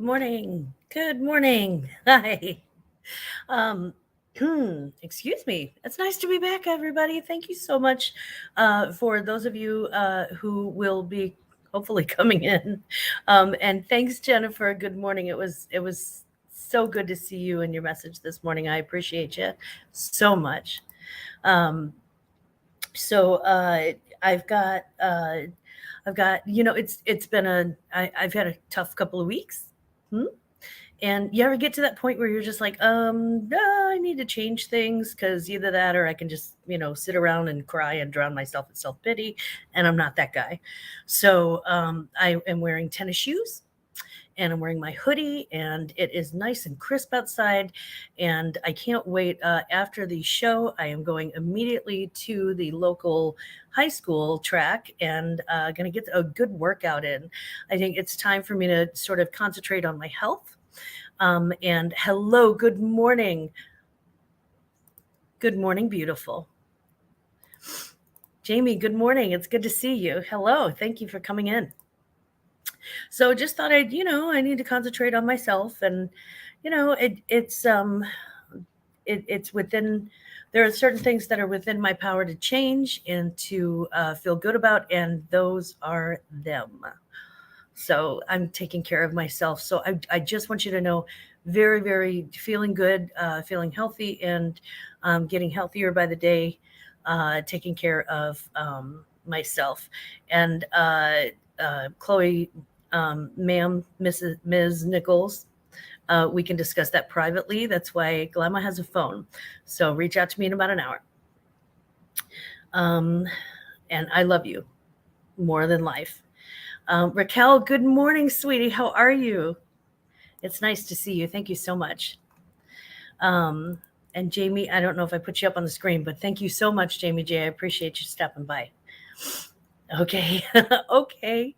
Good morning. Good morning. Hi. Um, excuse me. It's nice to be back, everybody. Thank you so much for those of you who will be hopefully coming in. And thanks, Jennifer. Good morning. It was so good to see you and your message this morning. I appreciate you so much. Um, so I've got it's been I've had a tough couple of weeks. Hmm? And you ever get to that point where you're just like, I need to change things because either that or I can just, sit around and cry and drown myself in self pity. And I'm not that guy. So I am wearing tennis shoes and I'm wearing my hoodie, and it is nice and crisp outside. And I can't wait. After the show, I am going immediately to the local high school track and going to get a good workout in. I think it's time for me to sort of concentrate on my health. And hello, good morning. Good morning, beautiful. Jamie, good morning. It's good to see you. Hello. Thank you for coming in. So just thought I need to concentrate on myself, and it's within, there are certain things that are within my power to change and to feel good about, and those are them. So I'm taking care of myself. So I just want you to know, very, very feeling good, feeling healthy, and getting healthier by the day, taking care of myself. And Chloe, ma'am, Ms. Nichols, we can discuss that privately. That's why Glammaz has a phone. So reach out to me in about an hour. And I love you more than life. Raquel, good morning, sweetie. How are you? It's nice to see you. Thank you so much. And Jamie, I don't know if I put you up on the screen, but thank you so much, Jamie J. I appreciate you stopping by. Okay. Okay.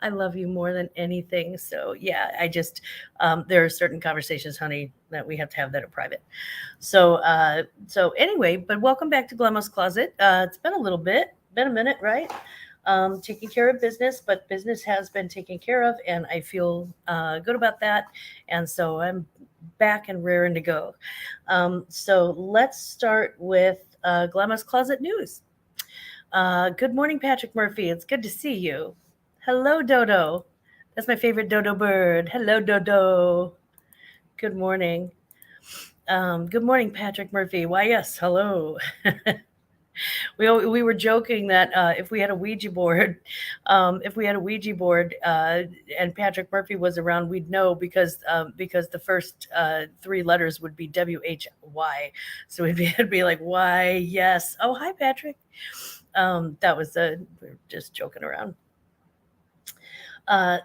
I love you more than anything. So yeah, there are certain conversations, honey, that we have to have that are private. So anyway, but welcome back to Glammaz Closet. It's been a little bit, been a minute, right? Taking care of business, but business has been taken care of, and I feel good about that. And so I'm back and raring to go. So let's start with Glammaz Closet News. Good morning, Patrick Murphy. It's good to see you. Hello, Dodo. That's my favorite dodo bird. Hello, Dodo. Good morning. Good morning, Patrick Murphy. Why, yes, hello. We were joking that if we had a Ouija board, and Patrick Murphy was around, we'd know because the first three letters would be WHY. So it'd be like, why, yes. Oh, hi, Patrick. That was we were just joking around.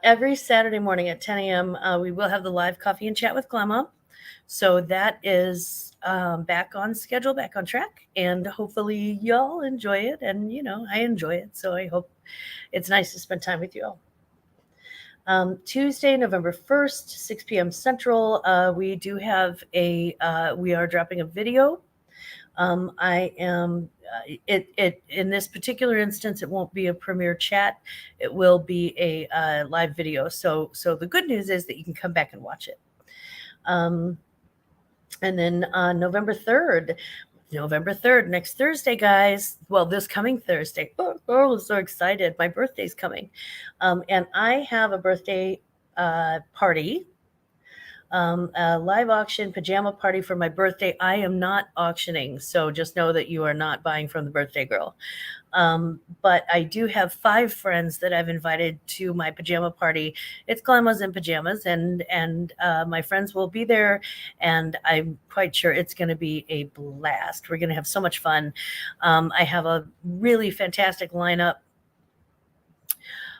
Every Saturday morning at 10 a.m., we will have the live coffee and chat with Glammaz. So that is back on schedule, back on track, and hopefully y'all enjoy it. And I enjoy it, so I hope it's nice to spend time with you all. Tuesday, November 1st, 6 p.m. Central, we do have we are dropping a video. I am it in this particular instance, it won't be a premiere chat. It will be a live video. So the good news is that you can come back and watch it. And then November 3rd, next Thursday, guys. Well, this coming Thursday. Oh, I'm so excited. My birthday's coming. And I have a birthday party, a live auction pajama party for my birthday. I am not auctioning, so just know that you are not buying from the birthday girl. But I do have 5 friends that I've invited to my pajama party. It's Glammaz in pajamas, and my friends will be there, and I'm quite sure it's going to be a blast. We're going to have so much fun. I have a really fantastic lineup.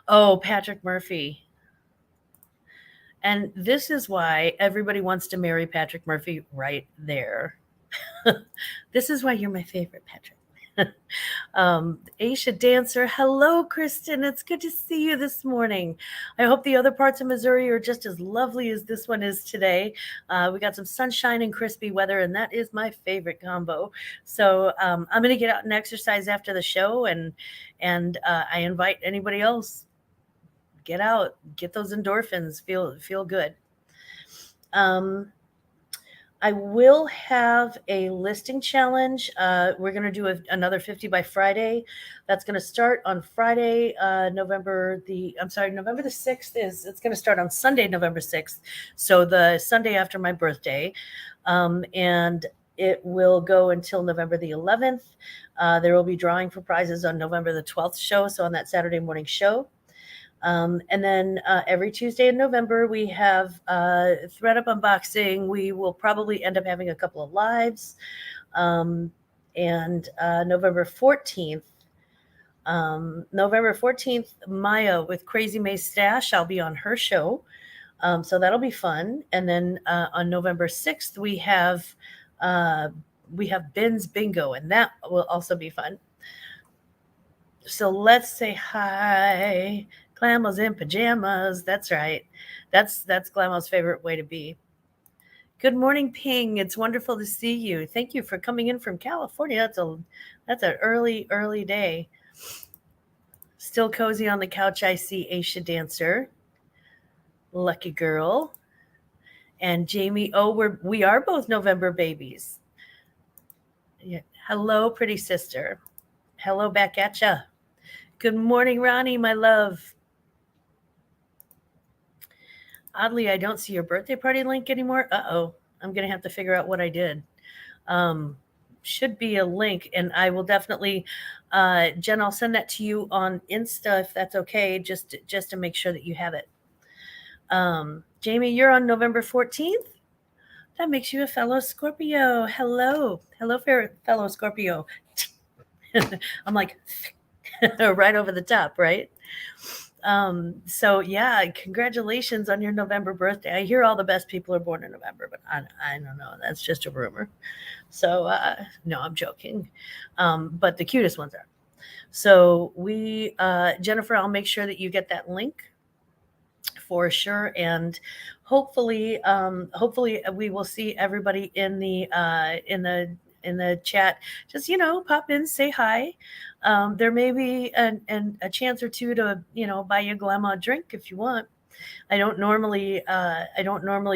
Oh, Patrick Murphy. And this is why everybody wants to marry Patrick Murphy right there. This is why you're my favorite, Patrick. Aisha Dancer. Hello, Kristen. It's good to see you this morning. I hope the other parts of Missouri are just as lovely as this one is today. We got some sunshine and crispy weather, and that is my favorite combo. So I'm going to get out and exercise after the show, and I invite anybody else. Get out, get those endorphins, feel good. I will have a listing challenge. We're going to do another 50 by Friday. That's going to start on Friday, November the 6th it's going to start on Sunday, November 6th. So the Sunday after my birthday. And it will go until November the 11th. There will be drawing for prizes on November the 12th show. So on that Saturday morning show. And then every Tuesday in November, we have ThreadUp unboxing. We will probably end up having a couple of lives. And November 14th, Maya with Crazy May Stash, I'll be on her show. So that'll be fun. And then on November 6th, we have Ben's Bingo, and that will also be fun. So let's say hi. Glammaz in pajamas. That's right. That's Glammaz's favorite way to be. Good morning, Ping. It's wonderful to see you. Thank you for coming in from California. That's an early day. Still cozy on the couch. I see Aisha Dancer, Lucky Girl, and Jamie. Oh, we are both November babies. Yeah. Hello, pretty sister. Hello back at ya. Good morning, Ronnie, my love. Oddly, I don't see your birthday party link anymore. Uh-oh. I'm going to have to figure out what I did. Should be a link, and I will definitely, Jen, I'll send that to you on Insta if that's okay, just to make sure that you have it. Jamie, you're on November 14th? That makes you a fellow Scorpio. Hello, fellow Scorpio. I'm like, right over the top, right? So yeah, congratulations on your November birthday. I hear all the best people are born in November, but I don't know. That's just a rumor. So no, I'm joking. But the cutest ones are. So Jennifer, I'll make sure that you get that link for sure. And hopefully we will see everybody in the chat. Just, pop in, say hi. There may be a chance or two to, buy you a Glammaz drink if you want. I don't normally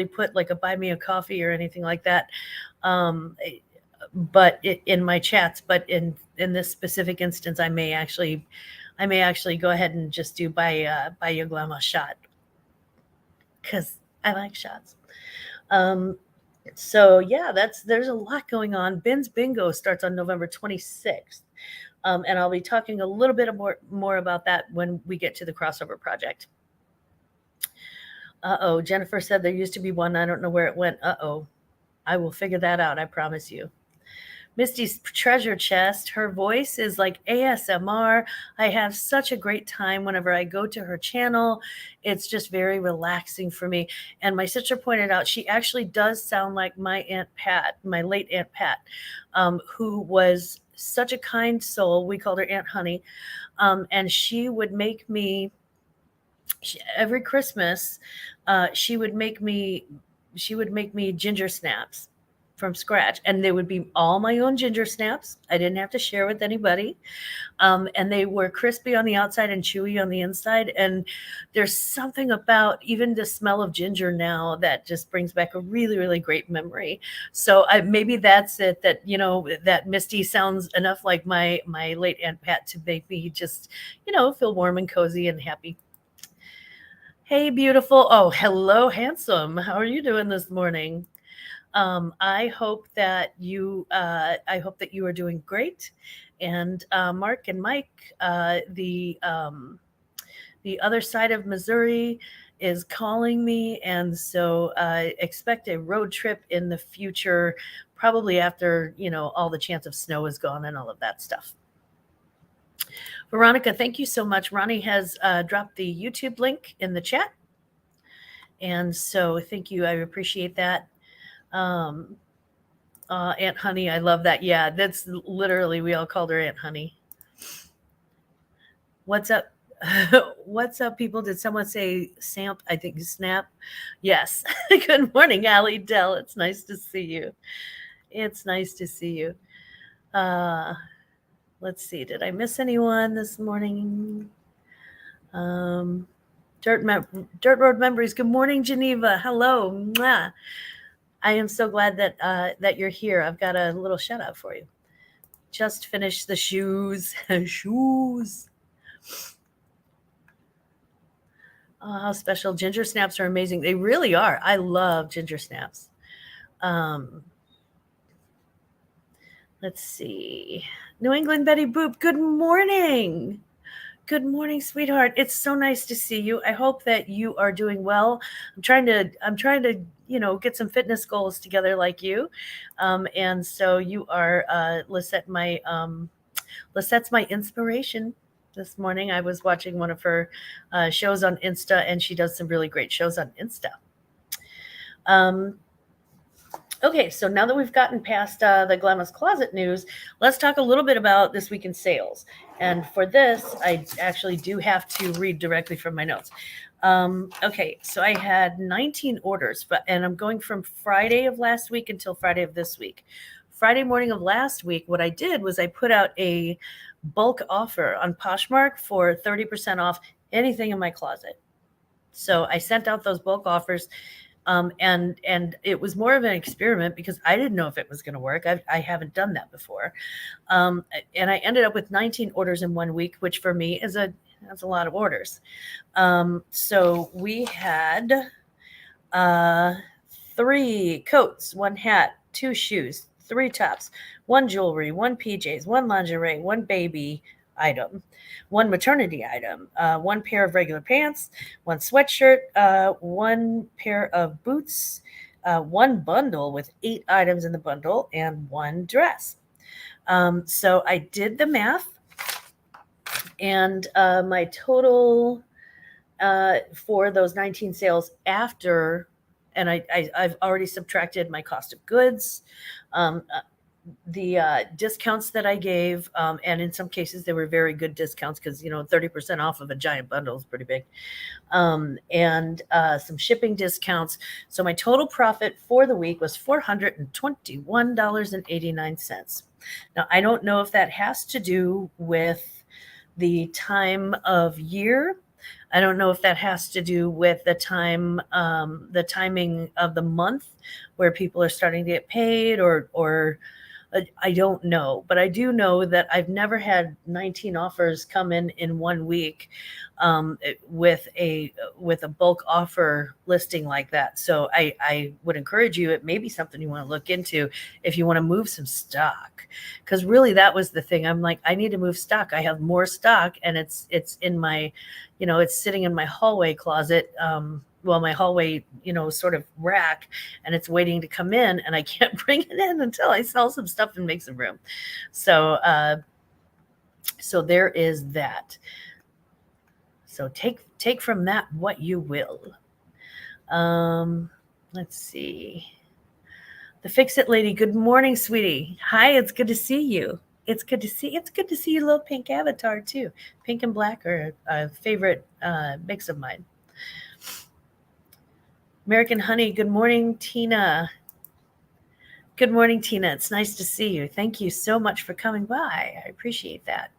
put like a buy me a coffee or anything like that. But in my chats, but in this specific instance, I may actually go ahead and just do buy you a Glammaz shot, because I like shots. So yeah, there's a lot going on. Ben's Bingo starts on November 26th. And I'll be talking a little bit more about that when we get to the crossover project. Uh-oh, Jennifer said there used to be one. I don't know where it went. Uh-oh. I will figure that out, I promise you. Misty's treasure chest. Her voice is like ASMR. I have such a great time whenever I go to her channel. It's just very relaxing for me. And my sister pointed out she actually does sound like my Aunt Pat, my late Aunt Pat, who was such a kind soul. We called her Aunt Honey. And she would make me, every Christmas, she would make me ginger snaps from scratch, and they would be all my own ginger snaps. I didn't have to share with anybody. And they were crispy on the outside and chewy on the inside. And there's something about even the smell of ginger now that just brings back a really, really great memory. So maybe that's it, that, that Misty sounds enough like my late Aunt Pat to make me just, feel warm and cozy and happy. Hey, beautiful. Oh, hello, handsome. How are you doing this morning? I hope that you are doing great. And Mark and Mike, the other side of Missouri is calling me, and so expect a road trip in the future, probably after all the chance of snow is gone and all of that stuff. Veronica, thank you so much. Ronnie has dropped the YouTube link in the chat, and so thank you. I appreciate that. Aunt Honey, I love that. Yeah, that's literally, we all called her Aunt Honey. What's up? What's up, people? Did someone say Samp? I think Snap. Yes. Good morning, Allie Dell. It's nice to see you. It's nice to see you. Let's see. Did I miss anyone this morning? Dirt Road Memories. Good morning, Geneva. Hello. Mwah. I am so glad that you're here. I've got a little shout out for you. Just finished the shoes. Shoes. Oh, how special. Ginger snaps are amazing. They really are. I love ginger snaps. Um, let's see. New England Betty Boop. Good morning. Good morning, sweetheart. It's so nice to see you. I hope that you are doing well. I'm trying to, get some fitness goals together like you. And so you are Lisette's my inspiration. This morning I was watching one of her shows on Insta, and she does some really great shows on Insta. Okay, so now that we've gotten past the Glammaz Closet news, let's talk a little bit about this week in sales. And for this, I actually do have to read directly from my notes. Okay, so I had 19 orders, and I'm going from Friday of last week until Friday of this week. Friday morning of last week, what I did was I put out a bulk offer on Poshmark for 30% off anything in my closet. So I sent out those bulk offers. And it was more of an experiment because I didn't know if it was going to work. I haven't done that before. And I ended up with 19 orders in 1 week, which for me that's a lot of orders. So we had 3 coats, 1 hat, 2 shoes, 3 tops, 1 jewelry, 1 PJs, 1 lingerie, 1 baby item, 1 maternity item, 1 pair of regular pants, 1 sweatshirt, 1 pair of boots, 1 bundle with 8 items in the bundle, and 1 dress. So I did the math, and my total for those 19 sales after, and I've already subtracted my cost of goods, the discounts that I gave, and in some cases they were very good discounts because 30% off of a giant bundle is pretty big, and some shipping discounts. So my total profit for the week was $421.89. Now I don't know if that has to do with the time of year. I don't know if that has to do with the timing of the month where people are starting to get paid, or I don't know, but I do know that I've never had 19 offers come in 1 week with a bulk offer listing like that. So I would encourage you. It may be something you want to look into if you want to move some stock, because really that was the thing. I'm like, I need to move stock. I have more stock, and it's in my, it's sitting in my hallway closet. My hallway, sort of rack, and it's waiting to come in, and I can't bring it in until I sell some stuff and make some room. So there is that. So take from that what you will. Let's see. The Fix It Lady. Good morning, sweetie. Hi, it's good to see you. It's good to see your little pink avatar too. Pink and black are a favorite mix of mine. American Honey, good morning, Tina. Good morning, Tina. It's nice to see you. Thank you so much for coming by. I appreciate that.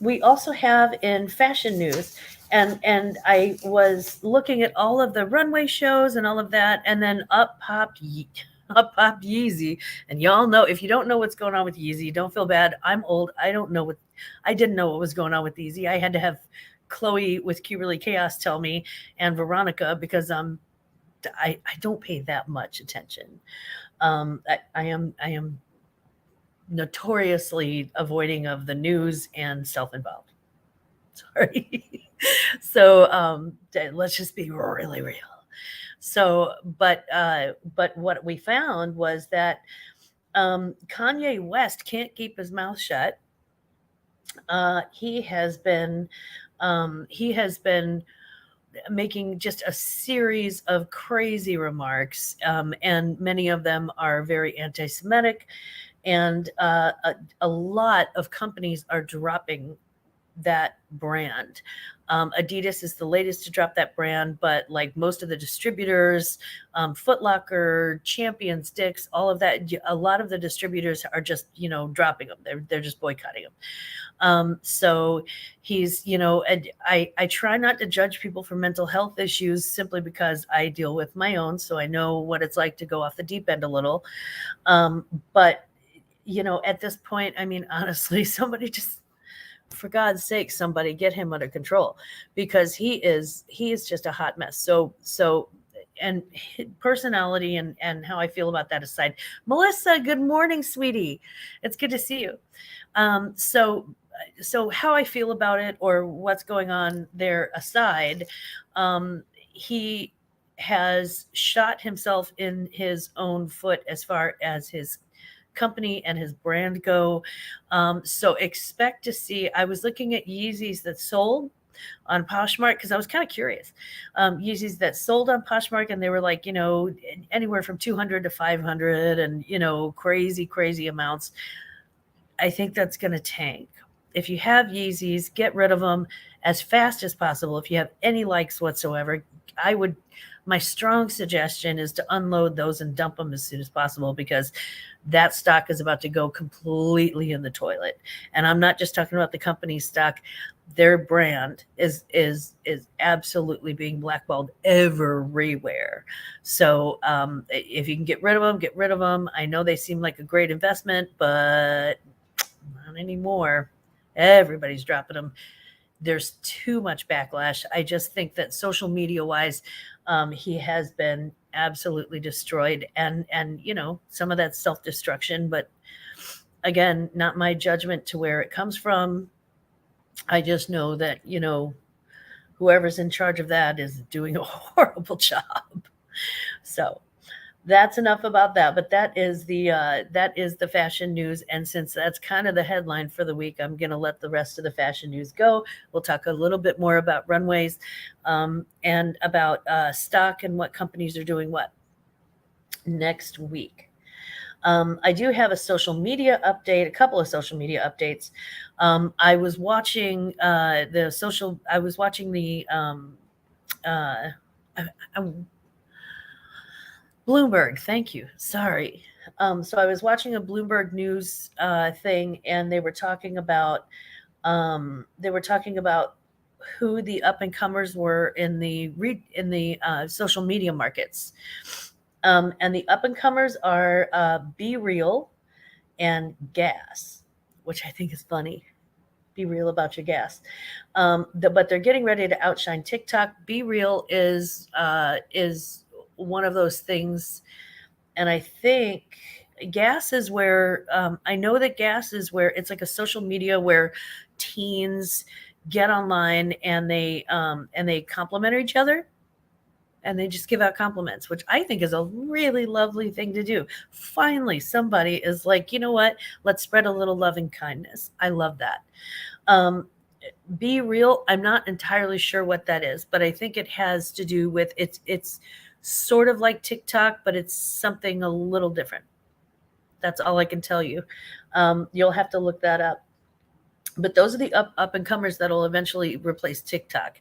We also have in fashion news, and I was looking at all of the runway shows and all of that, and then up popped Yeezy. And y'all know, if you don't know what's going on with Yeezy, don't feel bad. I'm old. I didn't know what was going on with Yeezy. I had to have Chloe with Kimberly Chaos tell me, and Veronica, because I don't pay that much attention. I am notoriously avoiding of the news and self-involved. Sorry. So let's just be really real. So, but what we found was that Kanye West can't keep his mouth shut. He has been making just a series of crazy remarks, and many of them are very anti-Semitic, and a lot of companies are dropping that brand. Adidas is the latest to drop that brand, but like most of the distributors, Foot Locker, Champions, Dick's, all of that, a lot of the distributors are just, dropping them. They're just boycotting them. So he's, and I try not to judge people for mental health issues simply because I deal with my own. So I know what it's like to go off the deep end a little. But, at this point, I mean, honestly, somebody just, for God's sake, somebody get him under control, because he is just a hot mess. So and personality and how I feel about that aside, Melissa, good morning, sweetie. It's good to see you. So how I feel about it or what's going on there aside, he has shot himself in his own foot as far as his company and his brand go. So expect to see, I was looking at Yeezys that sold on Poshmark because I was kind of curious. Yeezys that sold on Poshmark, and they were like, anywhere from 200 to 500 and, crazy amounts. I think that's going to tank. If you have Yeezys, get rid of them as fast as possible. If you have any likes whatsoever, my strong suggestion is to unload those and dump them as soon as possible, because that stock is about to go completely in the toilet. And I'm not just talking about the company's stock. Their brand is absolutely being blackballed everywhere. So if you can get rid of them, get rid of them. I know they seem like a great investment, but not anymore. Everybody's dropping them. There's too much backlash. I just think that social media wise, he has been absolutely destroyed, and some of that self-destruction, but again, not my judgment to where it comes from. I just know that, whoever's in charge of that is doing a horrible job. So that's enough about that. But that is the fashion news. And since that's kind of the headline for the week, I'm going to let the rest of the fashion news go. We'll talk a little bit more about runways and about stock and what companies are doing what next week. I do have a social media update, a couple of social media updates. I was watching Bloomberg. Thank you. Sorry. So I was watching a Bloomberg news thing, and they were talking about who the up and comers were in the social media markets. And the up and comers are Be Real and Gas, which I think is funny. Be real about your gas. But they're getting ready to outshine TikTok. Be Real is one of those things. And I think Gas is where I know that Gas is where it's like a social media where teens get online and they compliment each other, and they just give out compliments, which I think is a really lovely thing to do. Finally, somebody is like, you know what? Let's spread a little love and kindness. I love that. Be Real, I'm not entirely sure what that is, but I think it has to do with it's sort of like TikTok, but it's something a little different. That's all I can tell you. You'll have to look that up. But those are the up and comers that'll eventually replace TikTok.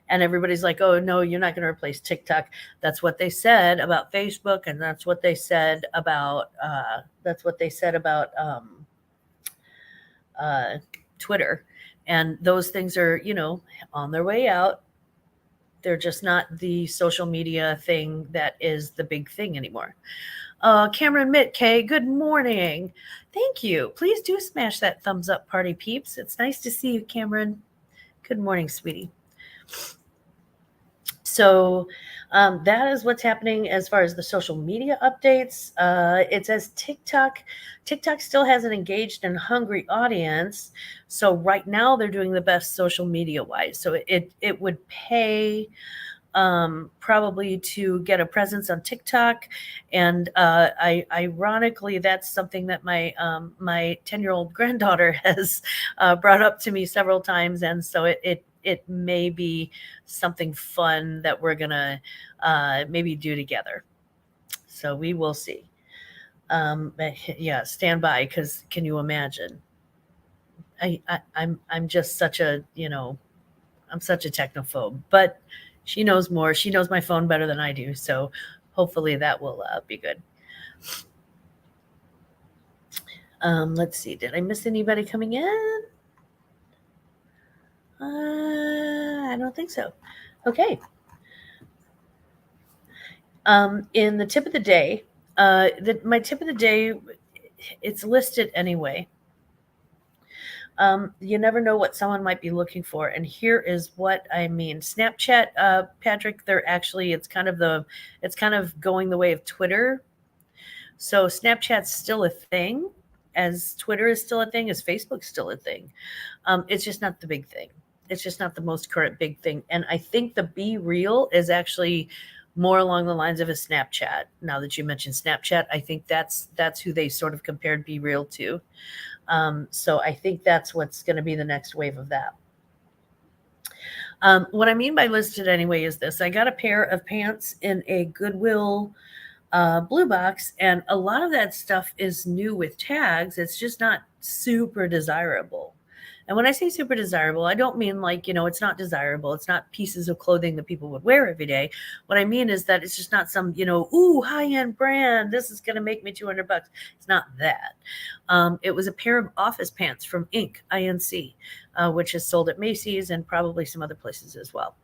And everybody's like, oh, no, you're not going to replace TikTok. That's what they said about Facebook. And that's what they said about Twitter. And those things are, on their way out. They're just not the social media thing that is the big thing anymore. Cameron Mitk, good morning. Thank you. Please do smash that thumbs up, party peeps. It's nice to see you, Cameron. Good morning, sweetie. So that is what's happening as far as the social media updates. It says TikTok still has an engaged and hungry audience. So right now they're doing the best social media wise. So it would pay probably to get a presence on TikTok. And ironically, that's something that my 10-year-old granddaughter has brought up to me several times. And so it may be something fun that we're going to maybe do together. So we will see. But yeah, stand by, because can you imagine? I'm just such a, I'm such a technophobe, but she knows more. She knows my phone better than I do. So hopefully that will be good. Let's see. Did I miss anybody coming in? I don't think so. Okay. In the tip of the day, my tip of the day, it's listed anyway. You never know what someone might be looking for, and here is what I mean. Snapchat, Patrick, it's kind of going the way of Twitter. So Snapchat's still a thing, as Twitter is still a thing, as Facebook's still a thing. It's just not the big thing. It's just not the most current big thing. And I think the Be Real is actually more along the lines of a Snapchat. Now that you mentioned Snapchat, I think that's who they sort of compared Be Real to. So I think that's what's going to be the next wave of that. What I mean by listed anyway is this. I got a pair of pants in a Goodwill blue box, and a lot of that stuff is new with tags. It's just not super desirable. And when I say super desirable, I don't mean like, it's not desirable. It's not pieces of clothing that people would wear every day. What I mean is that it's just not some, ooh, high-end brand. This is going to make me $200. It's not that. It was a pair of office pants from Inc., which is sold at Macy's and probably some other places as well.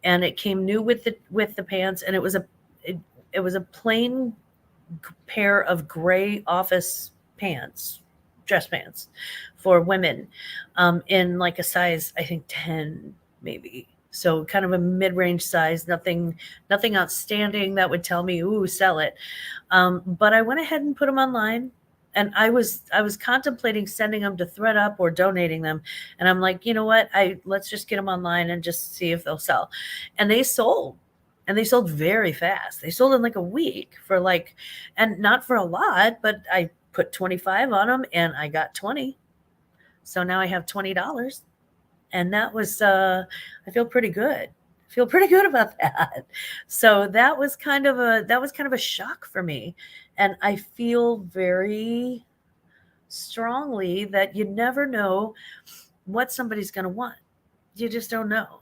And it came new with the pants, and it was a plain pair of gray office pants, dress pants for women, in like a size, I think 10 maybe. So kind of a mid-range size, nothing outstanding that would tell me, ooh, sell it. But I went ahead and put them online, and I was contemplating sending them to ThredUp or donating them. And I'm like, you know what? Let's just get them online and just see if they'll sell. And they sold. And they sold very fast. They sold in like a week and not for a lot, but I put 25 on them and I got 20. So now I have $20. And that was, I feel pretty good. About that. So that was kind of a shock for me. And I feel very strongly that you never know what somebody's going to want. You just don't know.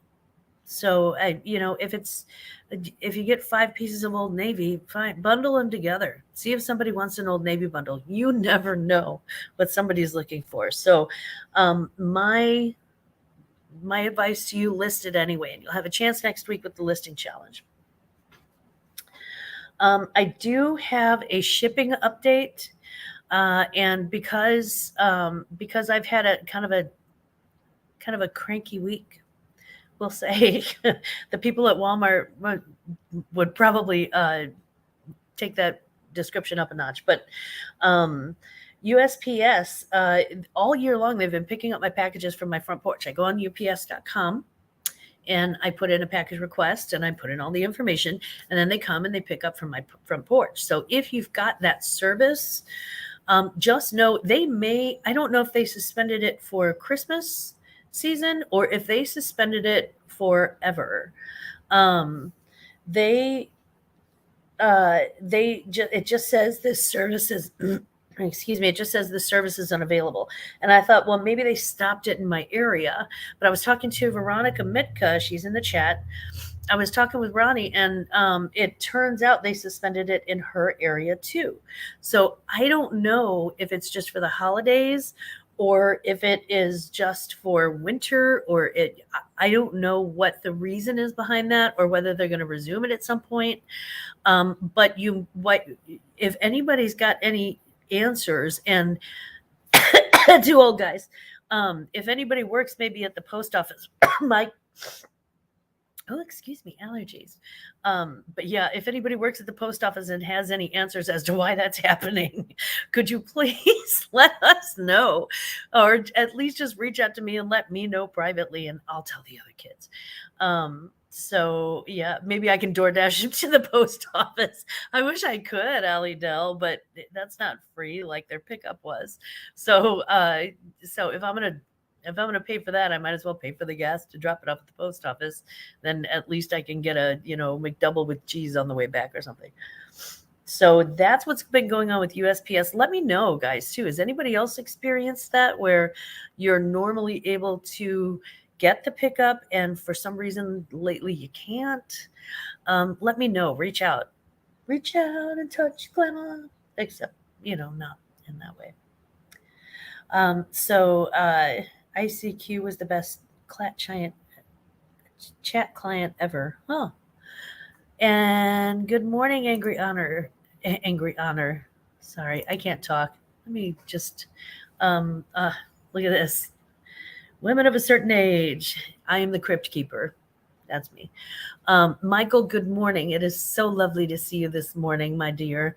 So if you get 5 pieces of Old Navy, fine, bundle them together. See if somebody wants an Old Navy bundle. You never know what somebody's looking for. So, my advice to you, list it anyway, and you'll have a chance next week with the listing challenge. I do have a shipping update, and because I've had a kind of a cranky week, we'll say, the people at Walmart would probably take that description up a notch. But USPS, all year long, they've been picking up my packages from my front porch. I go on UPS.com and I put in a package request and I put in all the information, and then they come and they pick up from my front porch. So if you've got that service, just know I don't know if they suspended it for Christmas season or if they suspended it forever. It just says this service is excuse me, it just says the service is unavailable. And I thought, well, maybe they stopped it in my area. But I was talking to Veronica Mitka, she's in the chat. I was talking with Ronnie, and it turns out they suspended it in her area too. So I don't know if it's just for the holidays or if it is just for winter, I don't know what the reason is behind that, or whether they're going to resume it at some point. But if anybody's got any answers, and two old guys, if anybody works maybe at the post office, excuse me, allergies. But yeah, if anybody works at the post office and has any answers as to why that's happening, could you please let us know, or at least just reach out to me and let me know privately, and I'll tell the other kids. So yeah, maybe I can DoorDash them to the post office. I wish I could, Allie Dell, but that's not free like their pickup was. So if I'm gonna pay for that, I might as well pay for the gas to drop it off at the post office. Then at least I can get a McDouble with cheese on the way back or something. So that's what's been going on with USPS. Let me know, guys, too. Has anybody else experienced that where you're normally able to get the pickup and for some reason lately you can't? Let me know. Reach out. Reach out and touch Glammaz. Except, not in that way. ICQ was the best chat client ever. Huh. And good morning, Angry Honor. Sorry, I can't talk. Let me just look at this. Women of a certain age. I am the crypt keeper. That's me. Michael, good morning. It is so lovely to see you this morning, my dear.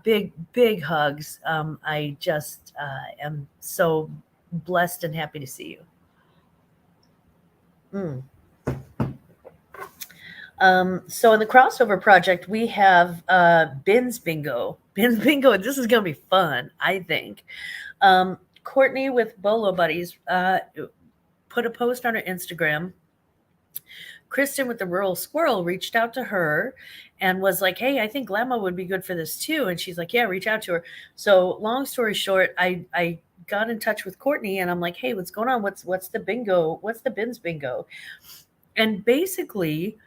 Big hugs. I just am so blessed and happy to see you. So in the crossover project, we have Bins Bingo. Bins Bingo, this is going to be fun, I think. Courtney with Bolo Buddies put a post on her Instagram. Kristen with the Rural Squirrel reached out to her and was like, hey, I think Glammaz would be good for this too. And she's like, yeah, reach out to her. So long story short, I got in touch with Courtney and I'm like, hey, what's going on? What's the bingo? What's the Bins Bingo? And basically,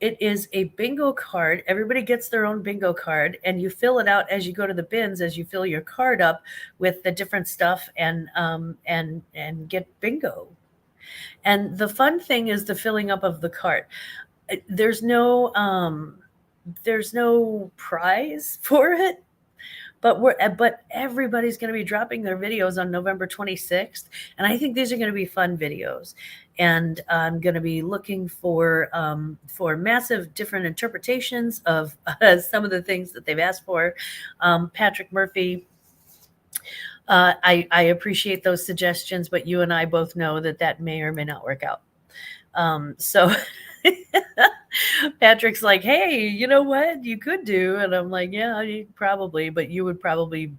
it is a bingo card. Everybody gets their own bingo card, and you fill it out as you go to the bins, as you fill your card up with the different stuff, and get bingo. And the fun thing is the filling up of the cart. There's no prize for it, but everybody's going to be dropping their videos on November 26th, and I think these are going to be fun videos. And I'm going to be looking for massive different interpretations of some of the things that they've asked for. Patrick Murphy, I appreciate those suggestions, but you and I both know that may or may not work out. So Patrick's like, hey, you know what you could do? And I'm like, yeah, probably, but you would probably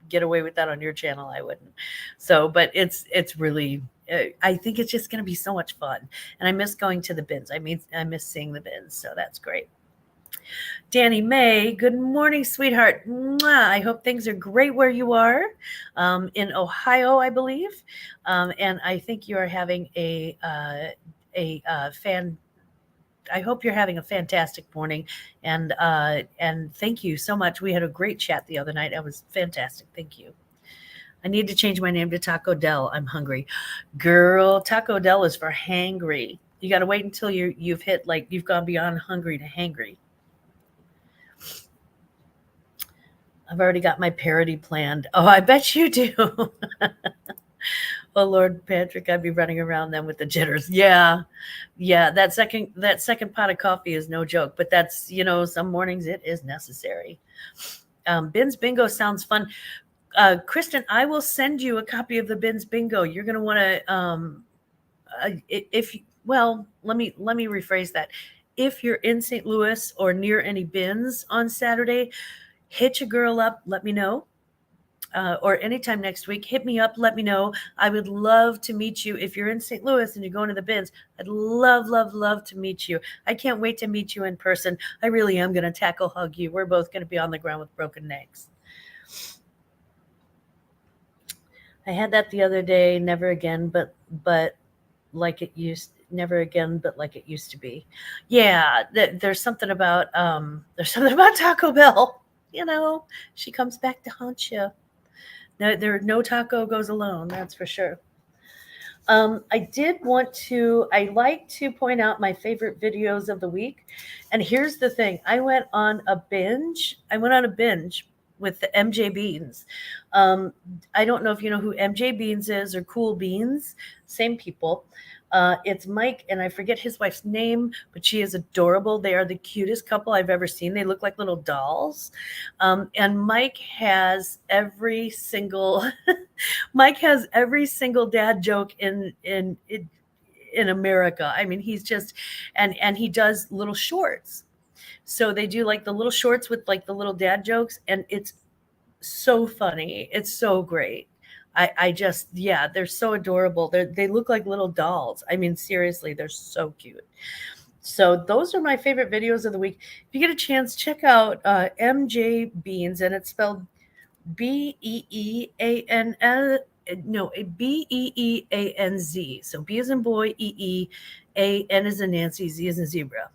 get away with that on your channel. I wouldn't. So, but it's really, I think it's just going to be so much fun. And I miss going to the bins. I miss seeing the bins. So that's great. Danny May, good morning, sweetheart. Mwah. I hope things are great where you are, in Ohio, I believe. And I think you are having I hope you're having a fantastic morning, and thank you so much. We had a great chat the other night. That was fantastic. Thank you. I need to change my name to Taco Dell. I'm hungry. Girl, Taco Dell is for hangry. You got to wait until you've hit, like, you've gone beyond hungry to hangry. I've already got my parody planned. Oh, I bet you do. Oh Lord, Patrick, I'd be running around then with the jitters. Yeah. That second pot of coffee is no joke, but that's, some mornings it is necessary. Bins Bingo sounds fun. Kristen, I will send you a copy of the Bins Bingo. You're going to want to, let me rephrase that. If you're in St. Louis or near any bins on Saturday, hit your girl up. Let me know. Or anytime next week, hit me up. Let me know. I would love to meet you. If you're in St. Louis and you're going to the bins, I'd love, love, love to meet you. I can't wait to meet you in person. I really am going to tackle hug you. We're both going to be on the ground with broken necks. I had that the other day. Never again, but like it used. Never again, but like it used to be. Yeah, there's something about Taco Bell. She comes back to haunt you. No taco goes alone, that's for sure. I like to point out my favorite videos of the week. And here's the thing. I went on a binge with the MJ Beans. I don't know if you know who MJ Beans is, or Cool Beans. Same people. It's Mike, and I forget his wife's name, but she is adorable. They are the cutest couple I've ever seen. They look like little dolls. And Mike has every single dad joke in America. I mean, he's just, and he does little shorts. So they do like the little shorts with like the little dad jokes, and it's so funny. It's so great. They're so adorable. They look like little dolls. I mean, seriously, they're so cute. So those are my favorite videos of the week. If you get a chance, check out MJ Beans, and it's spelled Beeanl. No, Beeanz. So B as in boy, N as in Nancy, Z as in zebra.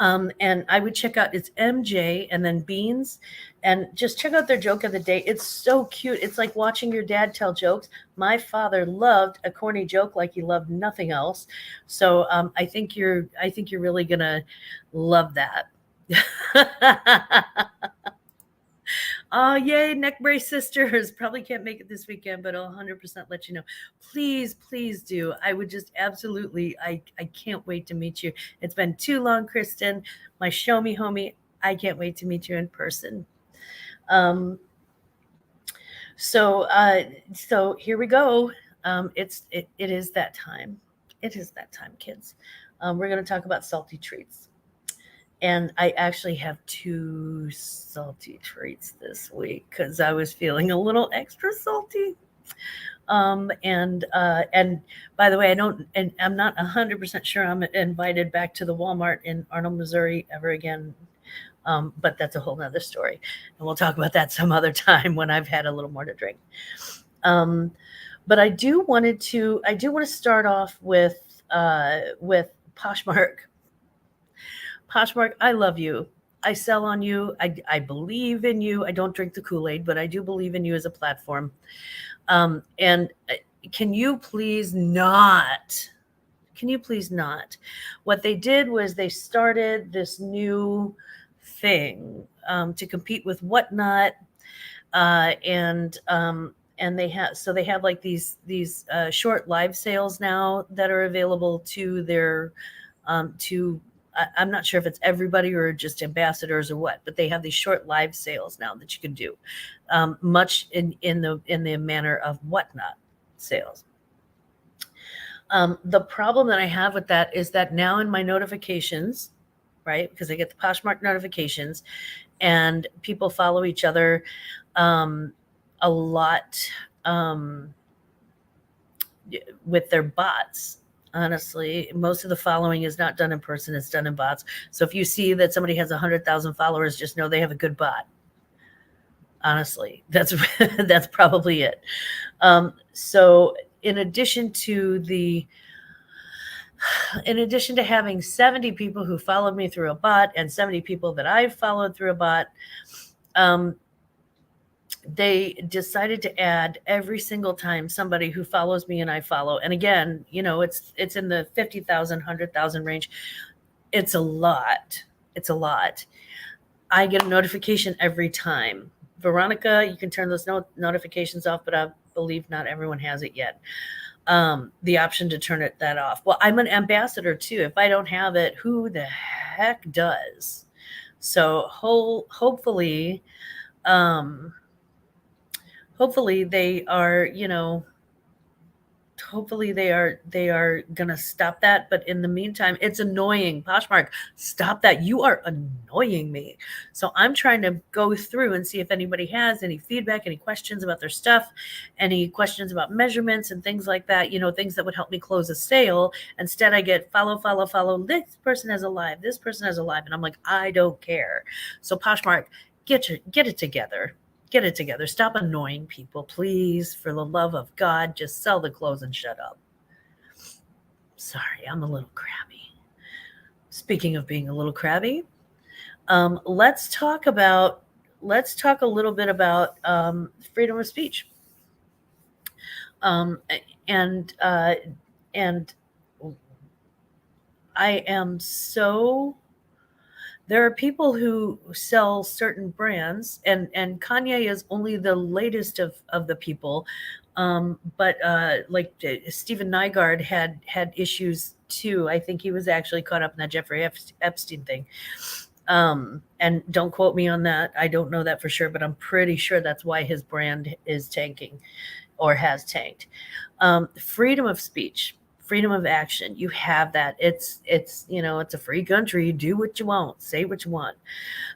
And I would check out, it's MJ and then Beans, and just check out their joke of the day. It's so cute. It's like watching your dad tell jokes. My father loved a corny joke like he loved nothing else. So I think you're really gonna love that. Oh, yay, neck brace sisters. Probably can't make it this weekend, but I'll 100% let you know. Please, please do. I would just absolutely, I can't wait to meet you. It's been too long, Kristen, my show me homie. I can't wait to meet you in person. Um, so here we go. It is that time. It is that time, kids. We're going to talk about salty treats. And I actually have 2 salty treats this week because I was feeling a little extra salty. And by the way, I'm not 100% sure I'm invited back to the Walmart in Arnold, Missouri ever again. But that's a whole nother story. And we'll talk about that some other time when I've had a little more to drink. But I do want to start off with Poshmark. Poshmark, I love you. I sell on you. I believe in you. I don't drink the Kool-Aid, but I do believe in you as a platform. And can you please not? Can you please not? What they did was they started this new thing to compete with Whatnot, and they have like these short live sales now that are available to their to I'm not sure if it's everybody or just ambassadors or what, but they have these short live sales now that you can do, much in the manner of Whatnot sales. The problem that I have with that is that now in my notifications, right, because I get the Poshmark notifications, and people follow each other a lot with their bots. Honestly, most of the following is not done in person, it's done in bots. So if you see that somebody has 100,000 followers, just know they have a good bot. Honestly, that's probably it. So in addition to having 70 people who followed me through a bot and 70 people that I've followed through a bot, they decided to add every single time somebody who follows me and I follow. And again, it's in the 50,000, 100,000 range. It's a lot. It's a lot. I get a notification every time. Veronica, you can turn those notifications off, but I believe not everyone has it yet. The option to turn that off. Well, I'm an ambassador too. If I don't have it, who the heck does? So hopefully they are, hopefully they are going to stop that. But in the meantime, it's annoying. Poshmark, stop that. You are annoying me. So I'm trying to go through and see if anybody has any feedback, any questions about their stuff, any questions about measurements and things like that, things that would help me close a sale. Instead, I get follow. This person has a live. This person has a live. And I'm like, I don't care. So Poshmark, get it together. Get it together. Stop annoying people, please. For the love of God, just sell the clothes and shut up. Sorry, I'm a little crabby. Speaking of being a little crabby, let's talk a little bit about freedom of speech. And I am so. There are people who sell certain brands, and Kanye is only the latest of the people. But like Stephen Nygaard had issues too. I think he was actually caught up in that Jeffrey Epstein thing. And don't quote me on that. I don't know that for sure, but I'm pretty sure that's why his brand is tanking or has tanked. Freedom of speech. Freedom of action. You have that. It's a free country. Do what you want. Say what you want.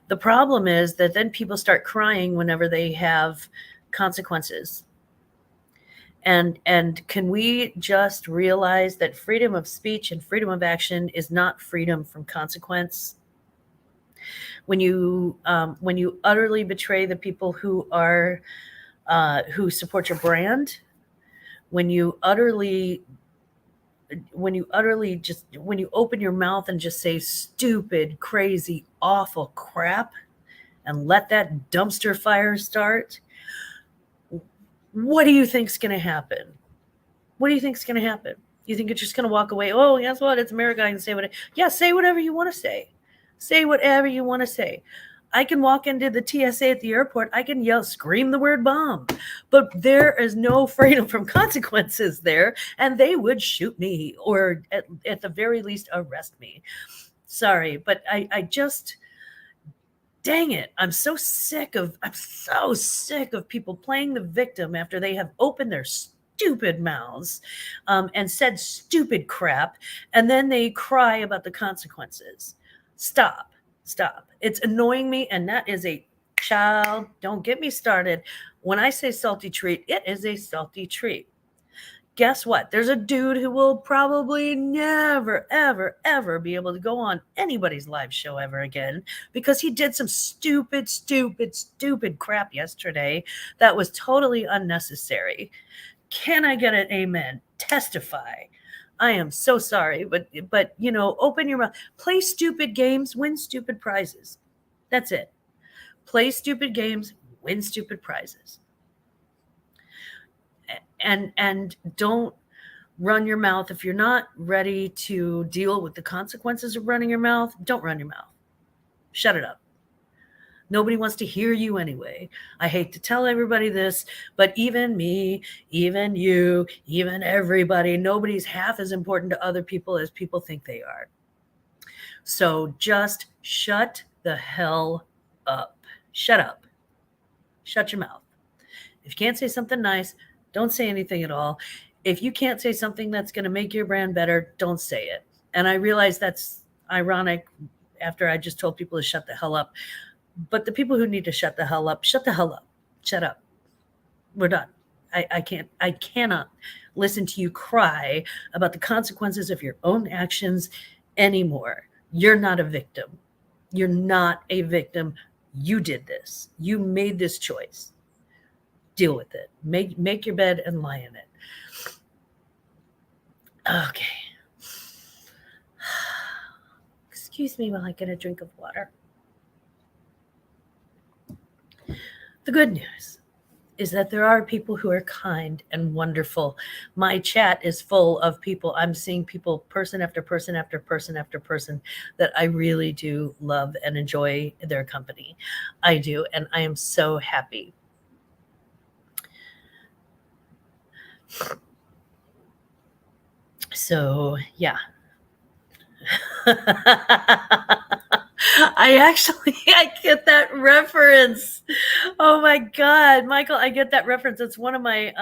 The problem is that then people start crying whenever they have consequences. And can we just realize that freedom of speech and freedom of action is not freedom from consequence? When you utterly betray the people who support your brand, when you utterly when you open your mouth and just say stupid, crazy, awful crap and let that dumpster fire start, what do you think's going to happen? What do you think's going to happen? You think it's just going to walk away? Oh, guess what? It's America. I can say say whatever you want to say. Say whatever you want to say. I can walk into the TSA at the airport. I can yell, scream the word bomb, but there is no freedom from consequences there, and they would shoot me or at the very least arrest me. Sorry, but I just, dang it. I'm so sick of people playing the victim after they have opened their stupid mouths and said stupid crap, and then they cry about the consequences. Stop. It's annoying me, and that is a child. Don't get me started. When I say salty treat, it is a salty treat. Guess what? There's a dude who will probably never, ever, ever be able to go on anybody's live show ever again because he did some stupid crap yesterday that was totally unnecessary. Can I get an amen? Testify. I am so sorry, but open your mouth. Play stupid games, win stupid prizes. That's it. Play stupid games, win stupid prizes. And don't run your mouth. If you're not ready to deal with the consequences of running your mouth, don't run your mouth. Shut it up. Nobody wants to hear you anyway. I hate to tell everybody this, but even me, even you, even everybody, nobody's half as important to other people as people think they are. So just shut the hell up. Shut up. Shut your mouth. If you can't say something nice, don't say anything at all. If you can't say something that's going to make your brand better, don't say it. And I realize that's ironic after I just told people to shut the hell up. But the people who need to shut the hell up, shut the hell up. Shut up. We're done. I cannot listen to you cry about the consequences of your own actions anymore. You're not a victim. You're not a victim. You did this. You made this choice. Deal with it. Make your bed and lie in it. Okay. Excuse me while I get a drink of water. The good news is that there are people who are kind and wonderful. My chat is full of people. I'm seeing people, person after person after person after person, that I really do love and enjoy their company. I do, and I am so happy. So, yeah. I get that reference. Oh my God, Michael, I get that reference. It's one of my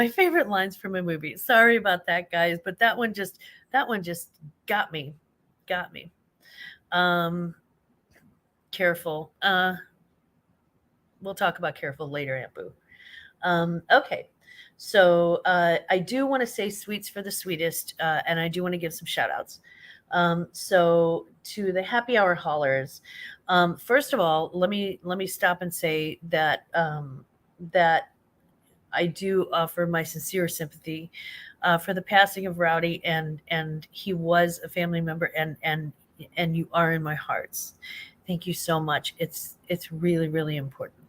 favorite lines from a movie. Sorry about that, guys, but that one just got me. Careful. We'll talk about careful later, Aunt Boo. Okay. So I do want to say sweets for the sweetest, and I do want to give some shout outs. So to the happy hour haulers, first of all, let me stop and say that that I do offer my sincere sympathy for the passing of Rowdy, and he was a family member, and you are in my hearts. Thank you so much. It's really, really important.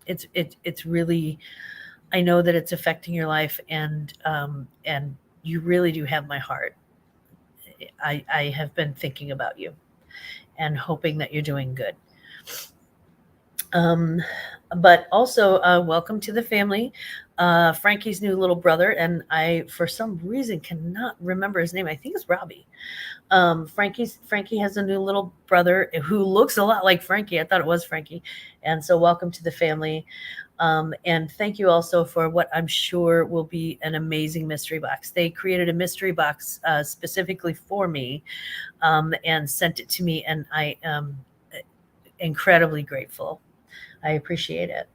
It's really, I know that it's affecting your life, and you really do have my heart. I have been thinking about you and hoping that you're doing good. But also, welcome to the family. Frankie's new little brother, and I, for some reason, cannot remember his name. I think it's Robbie. Frankie has a new little brother who looks a lot like Frankie. I thought it was Frankie. And so welcome to the family. And thank you also for what I'm sure will be an amazing mystery box. They created a mystery box specifically for me and sent it to me, and I am incredibly grateful. I appreciate it.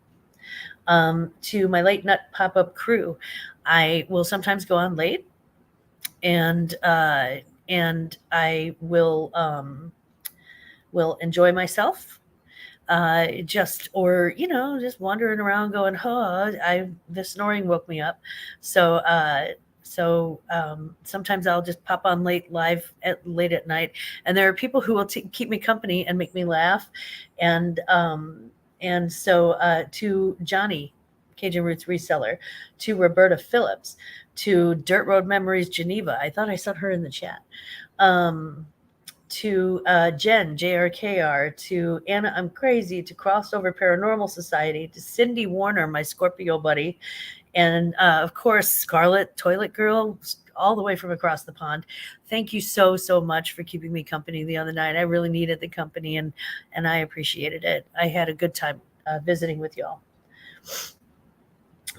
To my late nut pop-up crew, I will sometimes go on late, and I will enjoy myself, just, or just wandering around going, oh, the snoring woke me up. So sometimes I'll just pop on late at night, and there are people who will keep me company and make me laugh. And to Johnny, Cajun Roots Reseller, to Roberta Phillips, to Dirt Road Memories Geneva. I thought I saw her in the chat. To Jen, JRKR, to Anna, I'm Crazy, to Crossover Paranormal Society, to Cindy Warner, my Scorpio buddy, and of course, Scarlet, Toilet Girl, all the way from across the pond. Thank you so, so much for keeping me company the other night. I really needed the company, and I appreciated it. I had a good time visiting with y'all.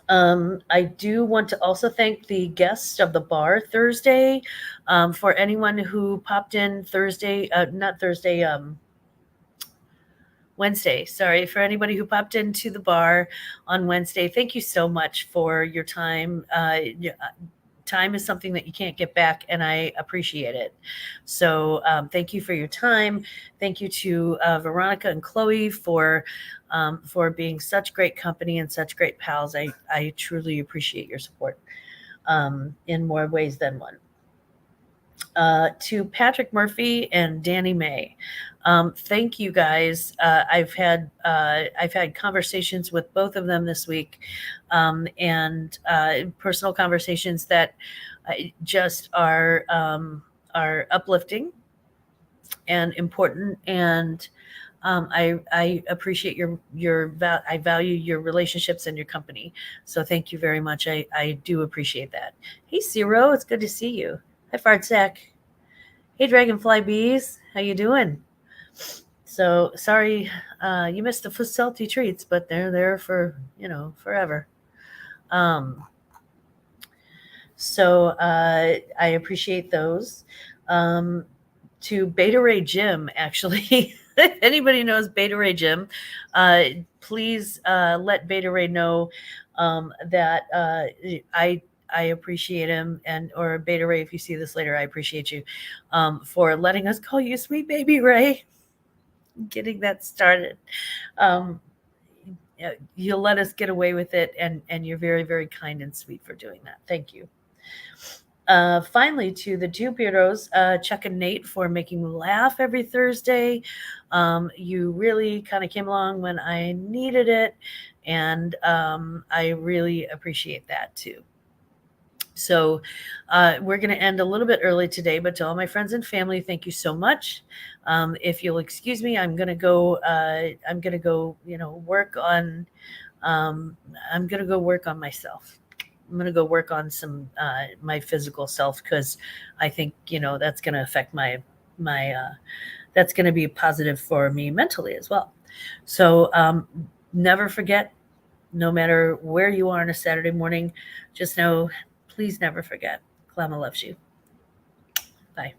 I do want to also thank the guests of the bar Thursday. For anyone who popped in Thursday, not Thursday, Wednesday. Sorry, for anybody who popped into the bar on Wednesday, thank you so much for your time. Time is something that you can't get back, and I appreciate it. So thank you for your time. Thank you to Veronica and Chloe for being such great company and such great pals. I truly appreciate your support in more ways than one. To Patrick Murphy and Danny May, thank you guys. I've had conversations with both of them this week, and personal conversations that just are uplifting and important. And I appreciate I value your relationships and your company. So thank you very much. I do appreciate that. Hey, Zero, it's good to see you. Hi, Fart Sack. Hey, Dragonfly Bees. How you doing? So sorry you missed the salty treats, but they're there for, forever. So I appreciate those. To Beta Ray Jim, actually. If anybody knows Beta Ray Jim, please let Beta Ray know that I appreciate him, or Beta Ray, if you see this later, I appreciate you for letting us call you Sweet Baby Ray. Getting that started. You'll let us get away with it, and you're very, very kind and sweet for doing that. Thank you. Finally, to the two Beardos, Chuck and Nate, for making me laugh every Thursday. You really kind of came along when I needed it, and I really appreciate that too. So we're going to end a little bit early today, but to all my friends and family, thank you so much. If you'll excuse me, I'm going to go. Work on. I'm going to go work on myself. I'm going to go work on some my physical self, because I think that's going to affect my that's going to be positive for me mentally as well. So never forget, no matter where you are on a Saturday morning, just know, please never forget, Glammaz loves you. Bye.